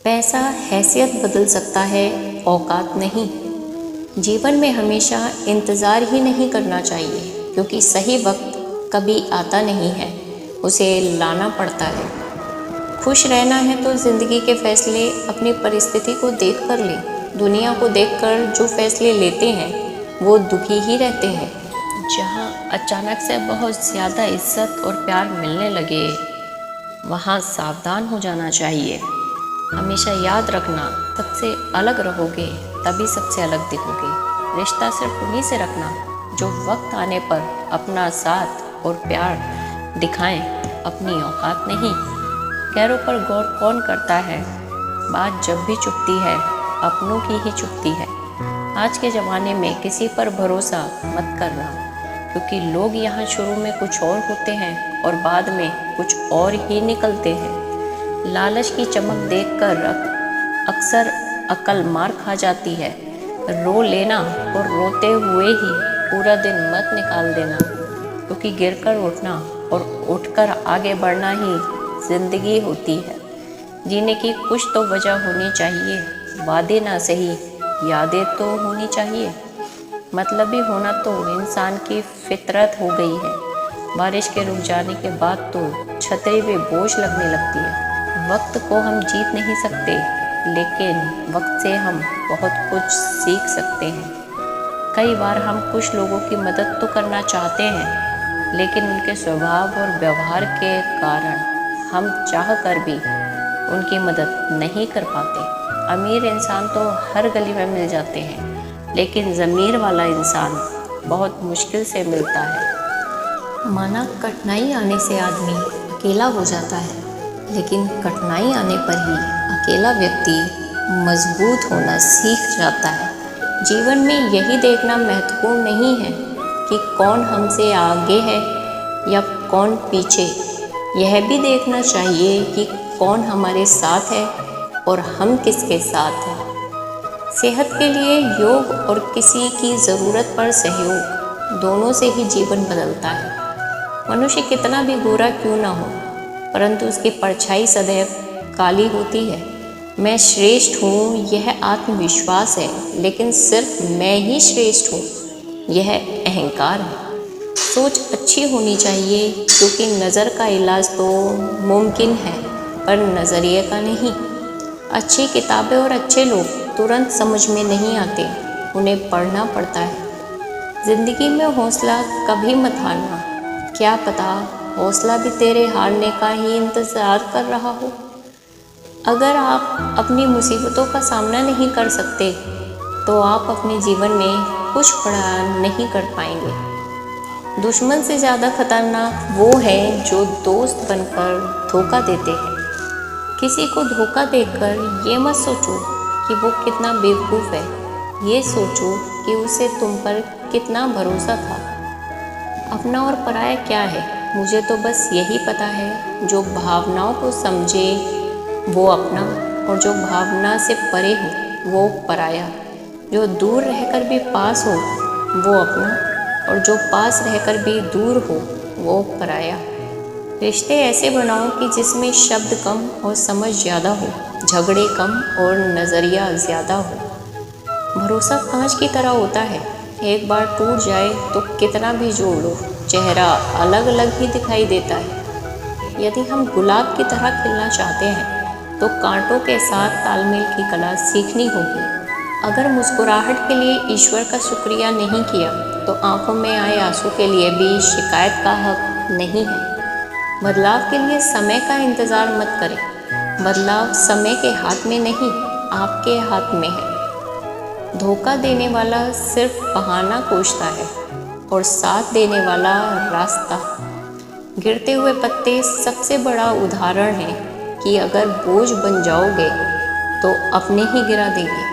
पैसा हैसियत बदल सकता है, औकात नहीं। जीवन में हमेशा इंतज़ार ही नहीं करना चाहिए, क्योंकि सही वक्त कभी आता नहीं है, उसे लाना पड़ता है। खुश रहना है तो ज़िंदगी के फैसले अपनी परिस्थिति को देख कर लें। दुनिया को देखकर जो फैसले लेते हैं वो दुखी ही रहते हैं। जहाँ अचानक से बहुत ज़्यादा इज्जत और प्यार मिलने लगे, वहाँ सावधान हो जाना चाहिए। हमेशा याद रखना, सबसे अलग रहोगे तभी सबसे अलग दिखोगे। रिश्ता सिर्फ उन्हीं से रखना जो वक्त आने पर अपना साथ और प्यार दिखाएं, अपनी औकात नहीं। गैरों पर गौर कौन करता है, बात जब भी चुभती है अपनों की ही चुभती है। आज के ज़माने में किसी पर भरोसा मत करना, क्योंकि लोग यहाँ शुरू में कुछ और होते हैं और बाद में कुछ और ही निकलते हैं। लालच की चमक देखकर अक्सर अक्ल मार खा जाती है। रो लेना और रोते हुए ही पूरा दिन मत निकाल देना, क्योंकि गिरकर उठना और उठकर आगे बढ़ना ही जिंदगी होती है। जीने की कुछ तो वजह होनी चाहिए, वादे ना सही यादें तो होनी चाहिए। मतलबी होना तो इंसान की फितरत हो गई है। बारिश के रुक जाने के बाद तो छतरी पे बोझ लगने लगती है। वक्त को हम जीत नहीं सकते, लेकिन वक्त से हम बहुत कुछ सीख सकते हैं। कई बार हम कुछ लोगों की मदद तो करना चाहते हैं, लेकिन उनके स्वभाव और व्यवहार के कारण हम चाह कर भी उनकी मदद नहीं कर पाते। अमीर इंसान तो हर गली में मिल जाते हैं, लेकिन ज़मीर वाला इंसान बहुत मुश्किल से मिलता है। माना कठिनाई आने से आदमी अकेला हो जाता है, लेकिन कठिनाई आने पर ही अकेला व्यक्ति मजबूत होना सीख जाता है। जीवन में यही देखना महत्वपूर्ण नहीं है कि कौन हमसे आगे है या कौन पीछे। यह भी देखना चाहिए कि कौन हमारे साथ है और हम किसके साथ हैं। सेहत के लिए योग और किसी की ज़रूरत पर सहयोग, दोनों से ही जीवन बदलता है। मनुष्य कितना भी बुरा क्यों ना हो, परंतु उसकी परछाई सदैव काली होती है। मैं श्रेष्ठ हूँ, यह आत्मविश्वास है, लेकिन सिर्फ मैं ही श्रेष्ठ हूँ, यह अहंकार है। सोच अच्छी होनी चाहिए, क्योंकि नज़र का इलाज तो मुमकिन है, पर नज़रिए का नहीं। अच्छी किताबें और अच्छे लोग तुरंत समझ में नहीं आते, उन्हें पढ़ना पड़ता है। ज़िंदगी में हौसला कभी मत हारना, क्या पता हौसला भी तेरे हारने का ही इंतज़ार कर रहा हो। अगर आप अपनी मुसीबतों का सामना नहीं कर सकते, तो आप अपने जीवन में कुछ बड़ा नहीं कर पाएंगे। दुश्मन से ज़्यादा खतरनाक वो है जो दोस्त बनकर धोखा देते हैं। किसी को धोखा देकर ये मत सोचो कि वो कितना बेवकूफ़ है, ये सोचो कि उसे तुम पर कितना भरोसा था। अपना और पराया क्या है? मुझे तो बस यही पता है, जो भावनाओं को समझे वो अपना, और जो भावना से परे हो वो पराया। जो दूर रहकर भी पास हो वो अपना, और जो पास रहकर भी दूर हो वो पराया। रिश्ते ऐसे बनाओ कि जिसमें शब्द कम और समझ ज़्यादा हो, झगड़े कम और नज़रिया ज़्यादा हो। भरोसा कांच की तरह होता है, एक बार टूट जाए तो कितना भी जोड़ लो, चेहरा अलग अलग ही दिखाई देता है। यदि हम गुलाब की तरह खिलना चाहते हैं, तो कांटों के साथ तालमेल की कला सीखनी होगी। अगर मुस्कुराहट के लिए ईश्वर का शुक्रिया नहीं किया, तो आंखों में आए आंसू के लिए भी शिकायत का हक नहीं है। बदलाव के लिए समय का इंतज़ार मत करें, बदलाव समय के हाथ में नहीं, आपके हाथ में है। धोखा देने वाला सिर्फ बहाना खोजता है, और साथ देने वाला रास्ता। गिरते हुए पत्ते सबसे बड़ा उदाहरण है कि अगर बोझ बन जाओगे तो अपने ही गिरा देंगे।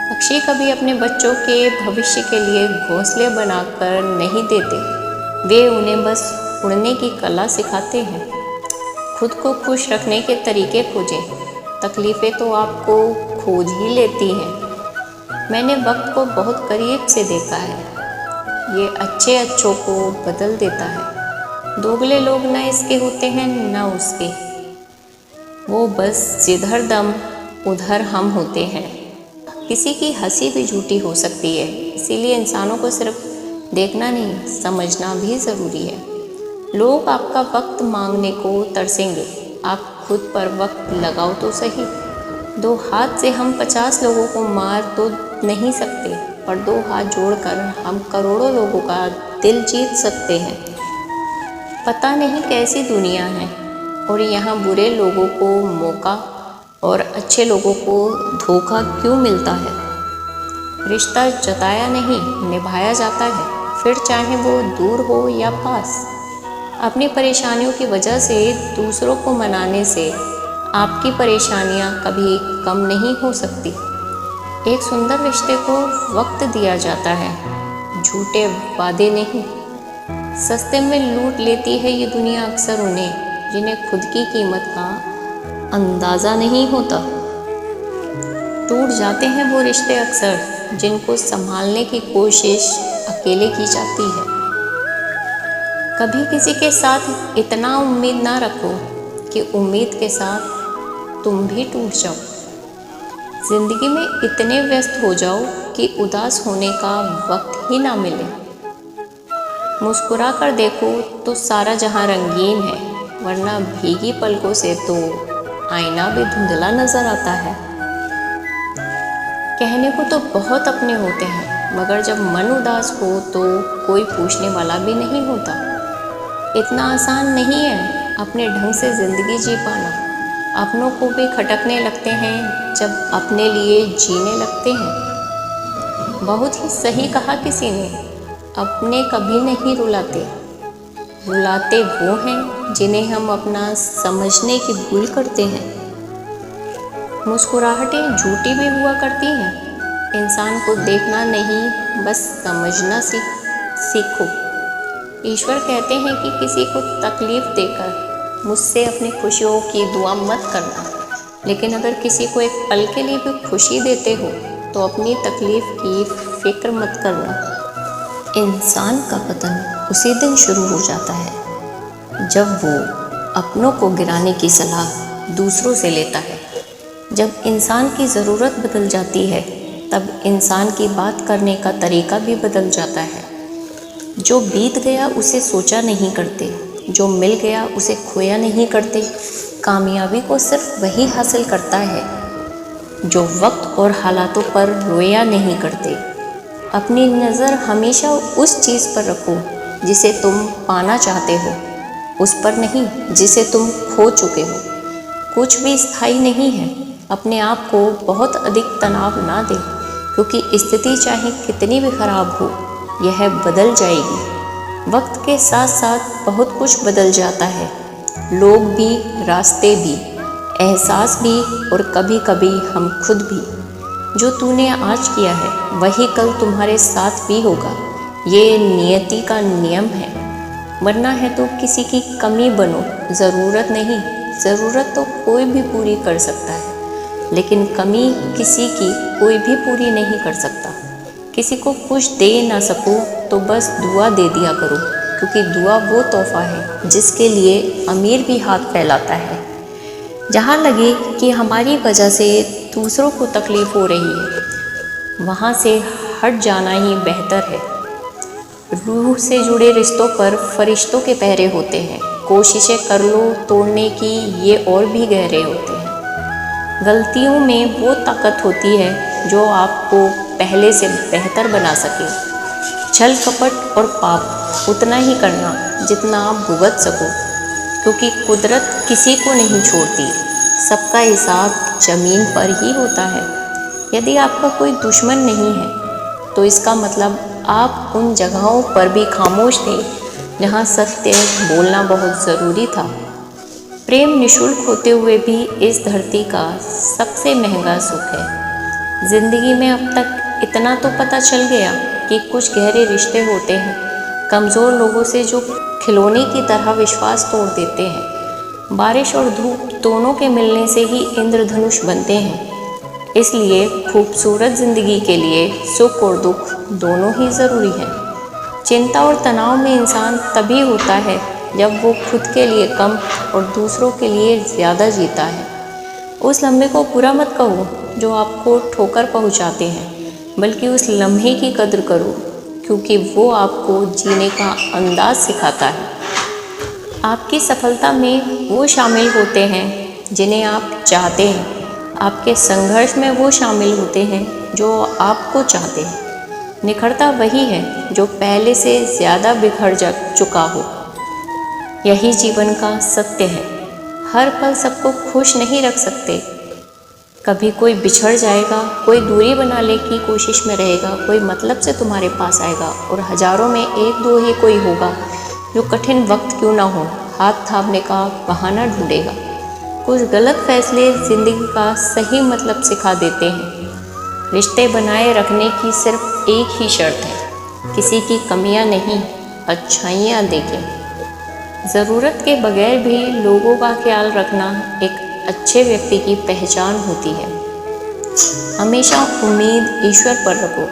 पक्षी कभी अपने बच्चों के भविष्य के लिए घोंसले बनाकर नहीं देते, वे उन्हें बस उड़ने की कला सिखाते हैं। खुद को खुश रखने के तरीके खोजें, तकलीफ़ें तो आपको खोज ही लेती हैं। मैंने वक्त को बहुत करीब से देखा है, ये अच्छे अच्छों को बदल देता है। दोगले लोग न इसके होते हैं न उसके, वो बस जिधर दम उधर हम होते हैं। किसी की हंसी भी झूठी हो सकती है, इसीलिए इंसानों को सिर्फ देखना नहीं, समझना भी ज़रूरी है। लोग आपका वक्त मांगने को तरसेंगे, आप खुद पर वक्त लगाओ तो सही। 2 हाथ से हम 50 लोगों को मार तो नहीं सकते, पर 2 हाथ जोड़कर हम करोड़ों लोगों का दिल जीत सकते हैं। पता नहीं कैसी दुनिया है, और यहाँ बुरे लोगों को मौका और अच्छे लोगों को धोखा क्यों मिलता है। रिश्ता जताया नहीं, निभाया जाता है, फिर चाहे वो दूर हो या पास। अपनी परेशानियों की वजह से दूसरों को मनाने से आपकी परेशानियां कभी कम नहीं हो सकती। एक सुंदर रिश्ते को वक्त दिया जाता है, झूठे वादे नहीं। सस्ते में लूट लेती है ये दुनिया अक्सर उन्हें जिन्हें खुद की कीमत का अंदाज़ा नहीं होता। टूट जाते हैं वो रिश्ते अक्सर जिनको संभालने की कोशिश अकेले की जाती है। कभी किसी के साथ इतना उम्मीद ना रखो कि उम्मीद के साथ तुम भी टूट जाओ। ज़िंदगी में इतने व्यस्त हो जाओ कि उदास होने का वक्त ही ना मिले। मुस्कुरा कर देखो तो सारा जहां रंगीन है, वरना भीगी पलकों से तो आईना भी धुंधला नज़र आता है। कहने को तो बहुत अपने होते हैं, मगर जब मन उदास हो तो कोई पूछने वाला भी नहीं होता। इतना आसान नहीं है अपने ढंग से ज़िंदगी जी पाना। अपनों को भी खटकने लगते हैं जब अपने लिए जीने लगते हैं। बहुत ही सही कहा किसी ने, अपने कभी नहीं रुलाते, रुलाते वो हैं जिन्हें हम अपना समझने की भूल करते हैं। मुस्कुराहटें झूठी भी हुआ करती हैं। इंसान को देखना नहीं, बस समझना सीखो। ईश्वर कहते हैं कि किसी को तकलीफ़ देकर मुझसे अपनी खुशियों की दुआ मत करना, लेकिन अगर किसी को एक पल के लिए भी खुशी देते हो तो अपनी तकलीफ़ की फ़िक्र मत करना। इंसान का पतन उसी दिन शुरू हो जाता है जब वो अपनों को गिराने की सलाह दूसरों से लेता है। जब इंसान की ज़रूरत बदल जाती है तब इंसान की बात करने का तरीका भी बदल जाता है। जो बीत गया उसे सोचा नहीं करते, जो मिल गया उसे खोया नहीं करते। कामयाबी को सिर्फ वही हासिल करता है जो वक्त और हालातों पर रोया नहीं करते। अपनी नज़र हमेशा उस चीज़ पर रखो जिसे तुम पाना चाहते हो, उस पर नहीं जिसे तुम खो चुके हो। कुछ भी स्थायी नहीं है। अपने आप को बहुत अधिक तनाव ना दे, क्योंकि स्थिति चाहे कितनी भी खराब हो, यह बदल जाएगी। वक्त के साथ साथ बहुत कुछ बदल जाता है, लोग भी, रास्ते भी, एहसास भी, और कभी कभी हम खुद भी। जो तूने आज किया है वही कल तुम्हारे साथ भी होगा। ये नियति का नियम है। मरना है तो किसी की कमी बनो, ज़रूरत नहीं। ज़रूरत तो कोई भी पूरी कर सकता है, लेकिन कमी किसी की कोई भी पूरी नहीं कर सकता। किसी को कुछ दे ना सको तो बस दुआ दे दिया करो, क्योंकि दुआ वो तोहफा है जिसके लिए अमीर भी हाथ फैलाता है। जहाँ लगे कि हमारी वजह से दूसरों को तकलीफ़ हो रही है, वहाँ से हट जाना ही बेहतर है। रूह से जुड़े रिश्तों पर फरिश्तों के पहरे होते हैं। कोशिशें कर लो तोड़ने की, ये और भी गहरे होते हैं। गलतियों में वो ताकत होती है जो आपको पहले से बेहतर बना सके। छल कपट और पाप उतना ही करना जितना आप भुगत सको, क्योंकि कुदरत किसी को नहीं छोड़ती। सबका हिसाब ज़मीन पर ही होता है। यदि आपका कोई दुश्मन नहीं है तो इसका मतलब आप उन जगहों पर भी खामोश थे जहाँ सत्य बोलना बहुत ज़रूरी था। प्रेम निःशुल्क होते हुए भी इस धरती का सबसे महंगा सुख है। ज़िंदगी में अब तक इतना तो पता चल गया कि कुछ गहरे रिश्ते होते हैं कमज़ोर लोगों से जो खिलौने की तरह विश्वास तोड़ देते हैं। बारिश और धूप दोनों के मिलने से ही इंद्रधनुष बनते हैं। इसलिए खूबसूरत ज़िंदगी के लिए सुख और दुख दोनों ही ज़रूरी हैं। चिंता और तनाव में इंसान तभी होता है जब वो खुद के लिए कम और दूसरों के लिए ज़्यादा जीता है। उस लम्हे को बुरा मत कहो जो आपको ठोकर पहुंचाते हैं, बल्कि उस लम्हे की कद्र करो क्योंकि वो आपको जीने का अंदाज सिखाता है। आपकी सफलता में वो शामिल होते हैं जिन्हें आप चाहते हैं, आपके संघर्ष में वो शामिल होते हैं जो आपको चाहते हैं। निखरता वही है जो पहले से ज़्यादा बिखर चुका हो। यही जीवन का सत्य है। हर पल सबको खुश नहीं रख सकते। कभी कोई बिछड़ जाएगा, कोई दूरी बनाने की कोशिश में रहेगा, कोई मतलब से तुम्हारे पास आएगा और हजारों में एक दो ही कोई होगा जो कठिन वक्त क्यों ना हो हाथ थामने का बहाना ढूंढेगा। कुछ गलत फैसले ज़िंदगी का सही मतलब सिखा देते हैं। रिश्ते बनाए रखने की सिर्फ एक ही शर्त है, किसी की कमियां नहीं, अच्छाइयाँ देखें। ज़रूरत के बगैर भी लोगों का ख्याल रखना एक अच्छे व्यक्ति की पहचान होती है। हमेशा उम्मीद ईश्वर पर रखो,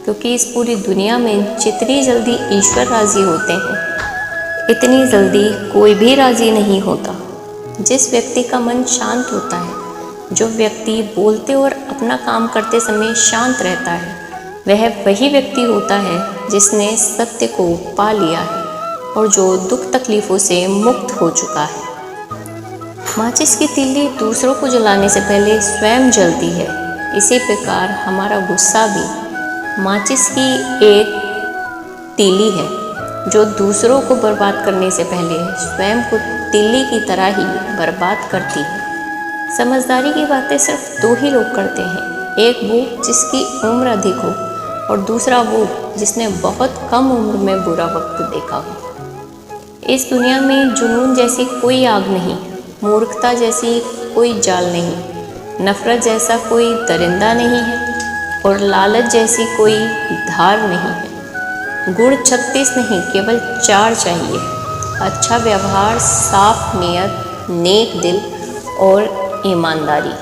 क्योंकि इस पूरी दुनिया में जितनी जल्दी ईश्वर राज़ी होते हैं, इतनी जल्दी कोई भी राज़ी नहीं होता। जिस व्यक्ति का मन शांत होता है, जो व्यक्ति बोलते और अपना काम करते समय शांत रहता है, वह वही व्यक्ति होता है जिसने सत्य को पा लिया है और जो दुख तकलीफ़ों से मुक्त हो चुका है। माचिस की तीली दूसरों को जलाने से पहले स्वयं जलती है। इसी प्रकार हमारा गुस्सा भी माचिस की एक तीली है जो दूसरों को बर्बाद करने से पहले स्वयं को तीली की तरह ही बर्बाद करती है। समझदारी की बातें सिर्फ दो ही लोग करते हैं, एक वो जिसकी उम्र अधिक हो और दूसरा वो जिसने बहुत कम उम्र में बुरा वक्त देखा हो। इस दुनिया में जुनून जैसी कोई आग नहीं, मूर्खता जैसी कोई जाल नहीं, नफ़रत जैसा कोई दरिंदा नहीं है और लालच जैसी कोई धार नहीं है। गुण 36 नहीं, केवल 4 चाहिए। अच्छा व्यवहार, साफ नीयत, नेक दिल और ईमानदारी।